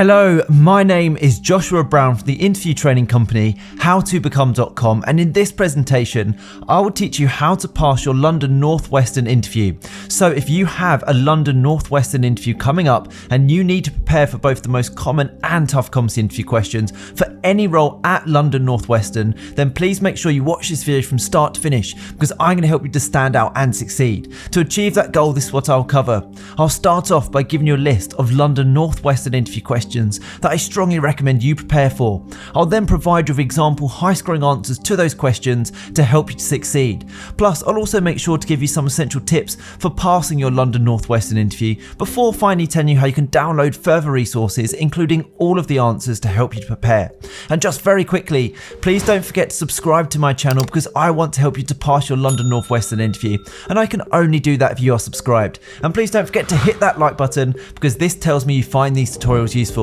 Hello, my name is Joshua Brown from the interview training company howtobecome.com, and in this presentation I will teach you how to pass your London Northwestern interview. So if you have a London Northwestern interview coming up and you need to prepare for both the most common and tough competency interview questions for any role at London Northwestern, then please make sure you watch this video from start to finish, because I'm going to help you to stand out and succeed. To achieve that goal, this is what I'll cover. I'll start off by giving you a list of London Northwestern interview questions that I strongly recommend you prepare for. I'll then provide you with example high-scoring answers to those questions to help you to succeed. Plus, I'll also make sure to give you some essential tips for passing your London Northwestern interview before finally telling you how you can download further resources, including all of the answers to help you to prepare. And just very quickly, please don't forget to subscribe to my channel, because I want to help you to pass your London Northwestern interview, and I can only do that if you are subscribed. And please don't forget to hit that like button, because this tells me you find these tutorials useful.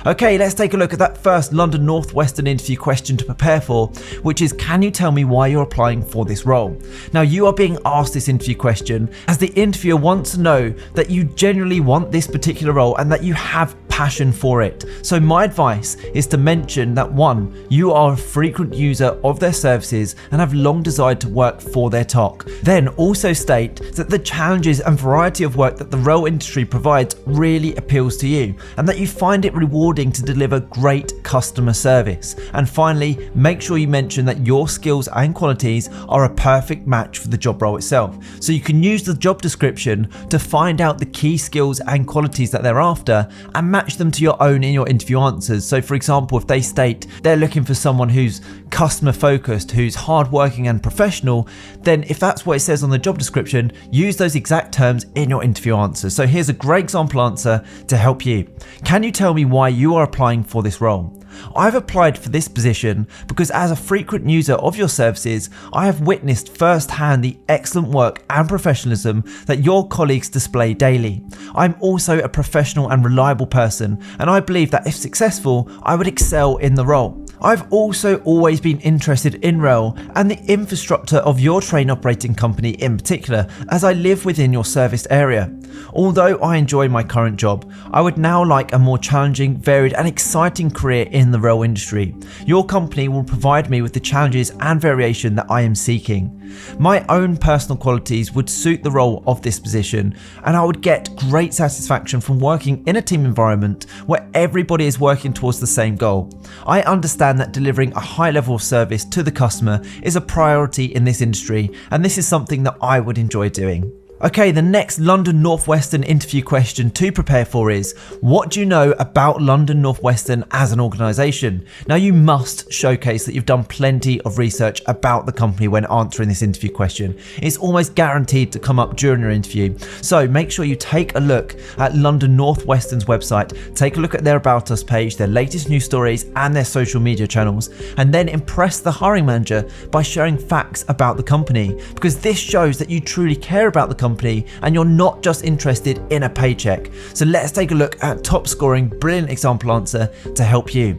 Okay, let's take a look at that first London Northwestern interview question to prepare for, which is, can you tell me why you're applying for this role? Now, you are being asked this interview question as the interviewer wants to know that you genuinely want this particular role and that you have passion for it. So my advice is to mention that 1, you are a frequent user of their services and have long desired to work for their TOC. Then also state that the challenges and variety of work that the rail industry provides really appeals to you, and that you find it rewarding to deliver great customer service. And finally, make sure you mention that your skills and qualities are a perfect match for the job role itself. So you can use the job description to find out the key skills and qualities that they're after and match them to your own in your interview answers. So for example, if they state they're looking for someone who's customer focused, who's hardworking and professional, then if that's what it says on the job description, use those exact terms in your interview answers. So here's a great example answer to help you. Can you tell me why you are applying for this role? I've applied for this position because as a frequent user of your services, I have witnessed firsthand the excellent work and professionalism that your colleagues display daily. I'm also a professional and reliable person, and I believe that if successful, I would excel in the role. I've also always been interested in rail and the infrastructure of your train operating company in particular, as I live within your serviced area. Although I enjoy my current job, I would now like a more challenging, varied and exciting career in the rail industry. Your company will provide me with the challenges and variation that I am seeking. My own personal qualities would suit the role of this position, and I would get great satisfaction from working in a team environment where everybody is working towards the same goal. I understand that delivering a high level of service to the customer is a priority in this industry, and this is something that I would enjoy doing. Okay, the next London Northwestern interview question to prepare for is, what do you know about London Northwestern as an organisation? Now, you must showcase that you've done plenty of research about the company when answering this interview question. It's almost guaranteed to come up during your interview. So make sure you take a look at London Northwestern's website, take a look at their About Us page, their latest news stories and their social media channels, and then impress the hiring manager by sharing facts about the company, because this shows that you truly care about the company and you're not just interested in a paycheck. So let's take a look at top scoring brilliant example answer to help you.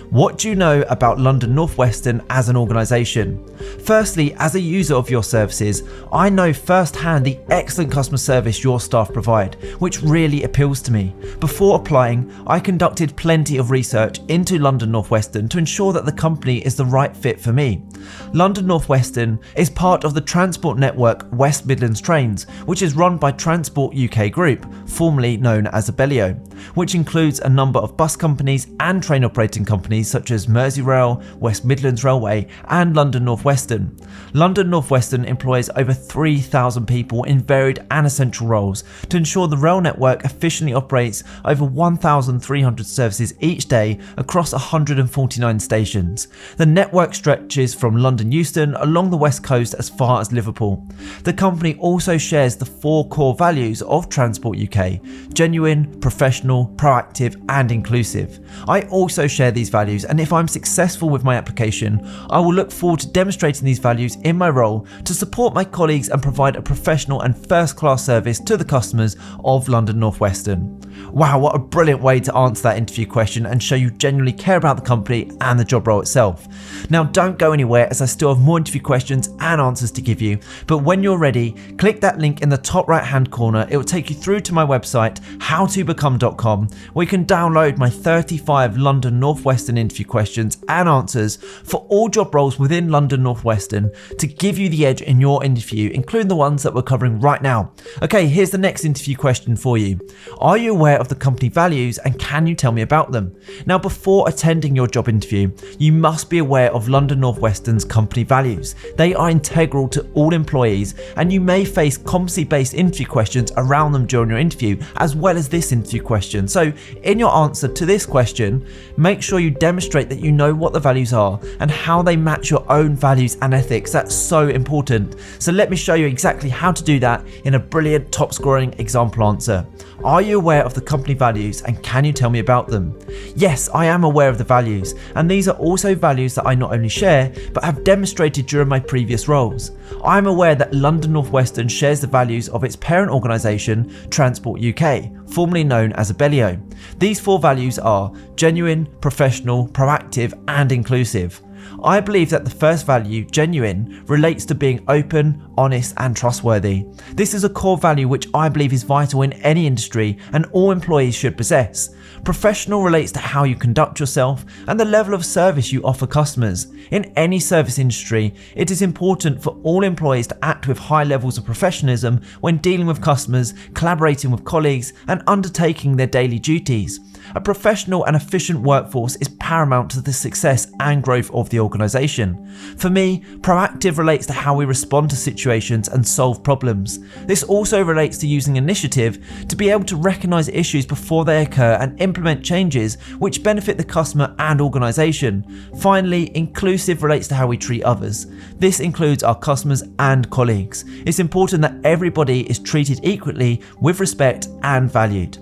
What do you know about London Northwestern as an organisation? Firstly, as a user of your services, I know firsthand the excellent customer service your staff provide, which really appeals to me. Before applying, I conducted plenty of research into London Northwestern to ensure that the company is the right fit for me. London Northwestern is part of the transport network West Midlands Trains, which is run by Transport UK Group, formerly known as Abellio, which includes a number of bus companies and train operating companies such as Merseyrail, West Midlands Railway and London Northwestern. London Northwestern employs over 3,000 people in varied and essential roles to ensure the rail network efficiently operates over 1,300 services each day across 149 stations. The network stretches from London Euston along the west coast as far as Liverpool. The company also shares the 4 core values of Transport UK: genuine, professional, proactive and inclusive. I also share these values, and if I'm successful with my application, I will look forward to demonstrating demonstrating these values in my role to support my colleagues and provide a professional and first-class service to the customers of London Northwestern. Wow, what a brilliant way to answer that interview question and show you genuinely care about the company and the job role itself. Now don't go anywhere, as I still have more interview questions and answers to give you, but when you're ready, click that link in the top right hand corner. It will take you through to my website, howtobecome.com, where you can download my 35 London Northwestern interview questions and answers for all job roles within London Northwestern to give you the edge in your interview, including the ones that we're covering right now. Okay, here's the next interview question for you. Are you aware of the company values, and can you tell me about them? Now, before attending your job interview, you must be aware of London Northwestern's company values. They are integral to all employees, and you may face competency-based interview questions around them during your interview, as well as this interview question. So in your answer to this question, make sure you demonstrate that you know what the values are and how they match your own values and ethics. That's so important. So let me show you exactly how to do that in a brilliant top scoring example answer. Are you aware of the company values, and can you tell me about them? Yes, I am aware of the values, and these are also values that I not only share, but have demonstrated during my previous roles. I am aware that London Northwestern shares the values of its parent organisation, Transport UK, formerly known as Abellio. These 4 values are genuine, professional, proactive, and inclusive. I believe that the first value, genuine, relates to being open, honest, and trustworthy. This is a core value which I believe is vital in any industry and all employees should possess. Professional relates to how you conduct yourself and the level of service you offer customers. In any service industry, it is important for all employees to act with high levels of professionalism when dealing with customers, collaborating with colleagues, and undertaking their daily duties. A professional and efficient workforce is paramount to the success and growth of the organisation. For me, proactive relates to how we respond to situations and solve problems. This also relates to using initiative to be able to recognise issues before they occur and implement changes which benefit the customer and organisation. Finally, inclusive relates to how we treat others. This includes our customers and colleagues. It's important that everybody is treated equally with respect and valued.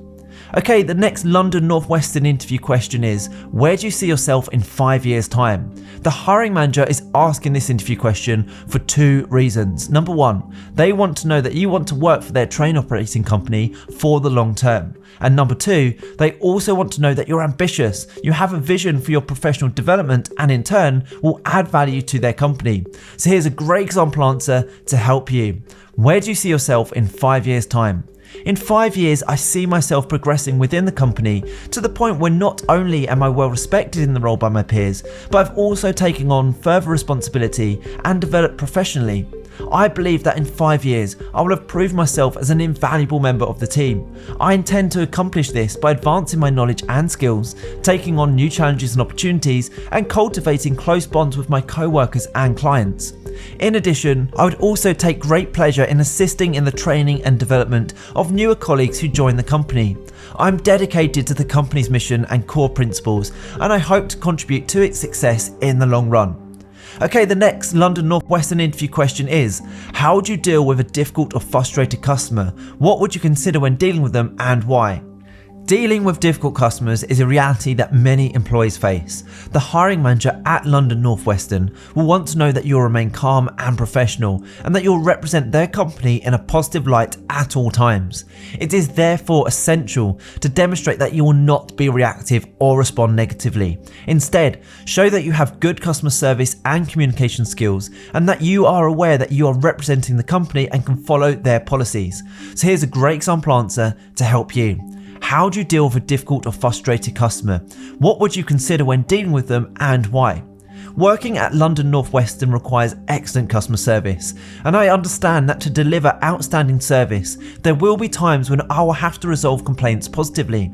Okay, the next London Northwestern interview question is, where do you see yourself in 5 years' time? The hiring manager is asking this interview question for 2 reasons. Number 1, they want to know that you want to work for their train operating company for the long term. And number 2, they also want to know that you're ambitious, you have a vision for your professional development, and in turn will add value to their company. So here's a great example answer to help you. Where do you see yourself in 5 years' time? In 5 years, I see myself progressing within the company to the point where not only am I well respected in the role by my peers, but I've also taken on further responsibility and developed professionally. I believe that in 5 years, I will have proved myself as an invaluable member of the team. I intend to accomplish this by advancing my knowledge and skills, taking on new challenges and opportunities, and cultivating close bonds with my co-workers and clients. In addition, I would also take great pleasure in assisting in the training and development of newer colleagues who join the company. I'm dedicated to the company's mission and core principles, and I hope to contribute to its success in the long run. Okay, the next London Northwestern interview question is, how would you deal with a difficult or frustrated customer? What would you consider when dealing with them, and why? Dealing with difficult customers is a reality that many employees face. The hiring manager at London Northwestern will want to know that you'll remain calm and professional, and that you'll represent their company in a positive light at all times. It is therefore essential to demonstrate that you will not be reactive or respond negatively. Instead, show that you have good customer service and communication skills, and that you are aware that you are representing the company and can follow their policies. So here's a great example answer to help you. How do you deal with a difficult or frustrated customer? What would you consider when dealing with them, and why? Working at London Northwestern requires excellent customer service, and I understand that to deliver outstanding service, there will be times when I will have to resolve complaints positively.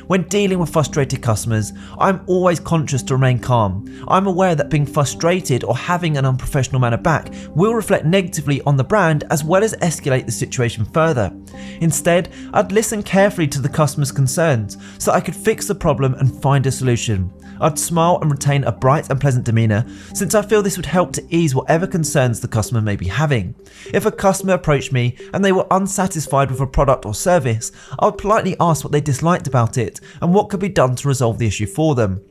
When dealing with frustrated customers, I'm always conscious to remain calm. I'm aware that being frustrated or having an unprofessional manner back will reflect negatively on the brand, as well as escalate the situation further. Instead, I'd listen carefully to the customer's concerns so I could fix the problem and find a solution. I'd smile and retain a bright and pleasant demeanour, since I feel this would help to ease whatever concerns the customer may be having. If a customer approached me and they were unsatisfied with a product or service, I would politely ask what they disliked about it and what could be done to resolve the issue for them.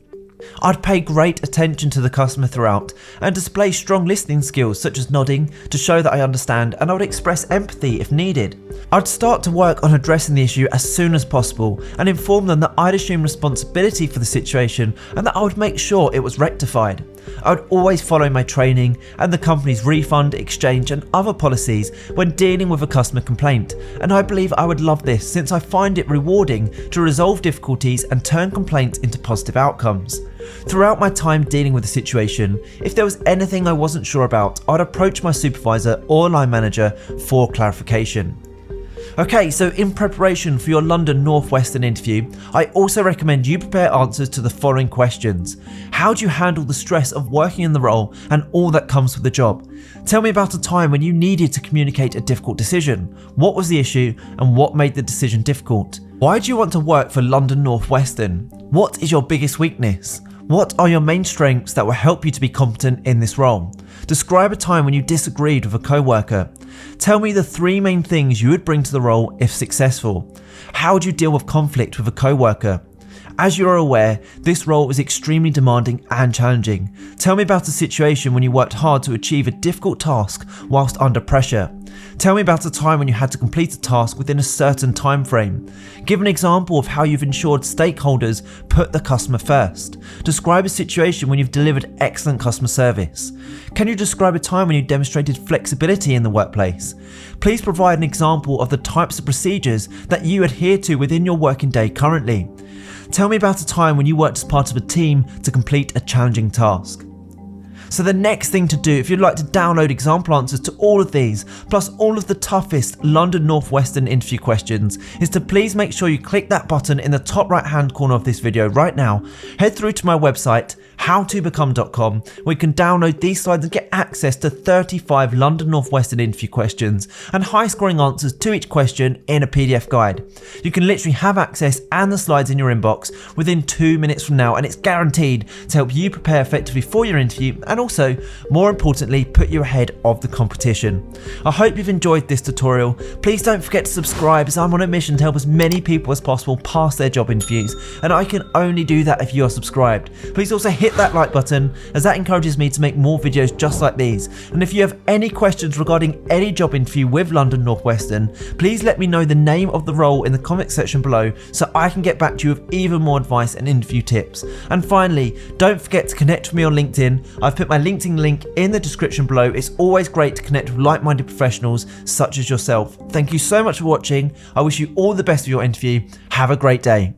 I'd pay great attention to the customer throughout and display strong listening skills such as nodding to show that I understand, and I would express empathy if needed. I'd start to work on addressing the issue as soon as possible and inform them that I'd assume responsibility for the situation and that I would make sure it was rectified. I would always follow my training and the company's refund, exchange and other policies when dealing with a customer complaint, and I believe I would love this since I find it rewarding to resolve difficulties and turn complaints into positive outcomes. Throughout my time dealing with the situation, if there was anything I wasn't sure about, I'd approach my supervisor or line manager for clarification. Okay, so in preparation for your London Northwestern interview, I also recommend you prepare answers to the following questions. How do you handle the stress of working in the role and all that comes with the job? Tell me about a time when you needed to communicate a difficult decision. What was the issue and what made the decision difficult? Why do you want to work for London Northwestern? What is your biggest weakness? What are your main strengths that will help you to be competent in this role? Describe a time when you disagreed with a co-worker. Tell me the 3 main things you would bring to the role if successful. How would you deal with conflict with a co-worker? As you are aware, this role is extremely demanding and challenging. Tell me about a situation when you worked hard to achieve a difficult task whilst under pressure. Tell me about a time when you had to complete a task within a certain time frame. Give an example of how you've ensured stakeholders put the customer first. Describe a situation when you've delivered excellent customer service. Can you describe a time when you demonstrated flexibility in the workplace? Please provide an example of the types of procedures that you adhere to within your working day currently. Tell me about a time when you worked as part of a team to complete a challenging task. So the next thing to do, if you'd like to download example answers to all of these, plus all of the toughest London Northwestern interview questions, is to please make sure you click that button in the top right hand corner of this video right now. Head through to my website, howtobecome.com, where you can download these slides and get access to 35 London Northwestern interview questions and high scoring answers to each question in a PDF guide. You can literally have access and the slides in your inbox within 2 minutes from now, and it's guaranteed to help you prepare effectively for your interview and also, more importantly, put you ahead of the competition. I hope you've enjoyed this tutorial. Please don't forget to subscribe, as I'm on a mission to help as many people as possible pass their job interviews, and I can only do that if you are subscribed. Please also hit that like button, as that encourages me to make more videos just like these. And if you have any questions regarding any job interview with London Northwestern, please let me know the name of the role in the comment section below so I can get back to you with even more advice and interview tips. And finally, don't forget to connect with me on LinkedIn. I've put my LinkedIn link in the description below. It's always great to connect with like-minded professionals such as yourself. Thank you so much for watching. I wish you all the best for your interview. Have a great day.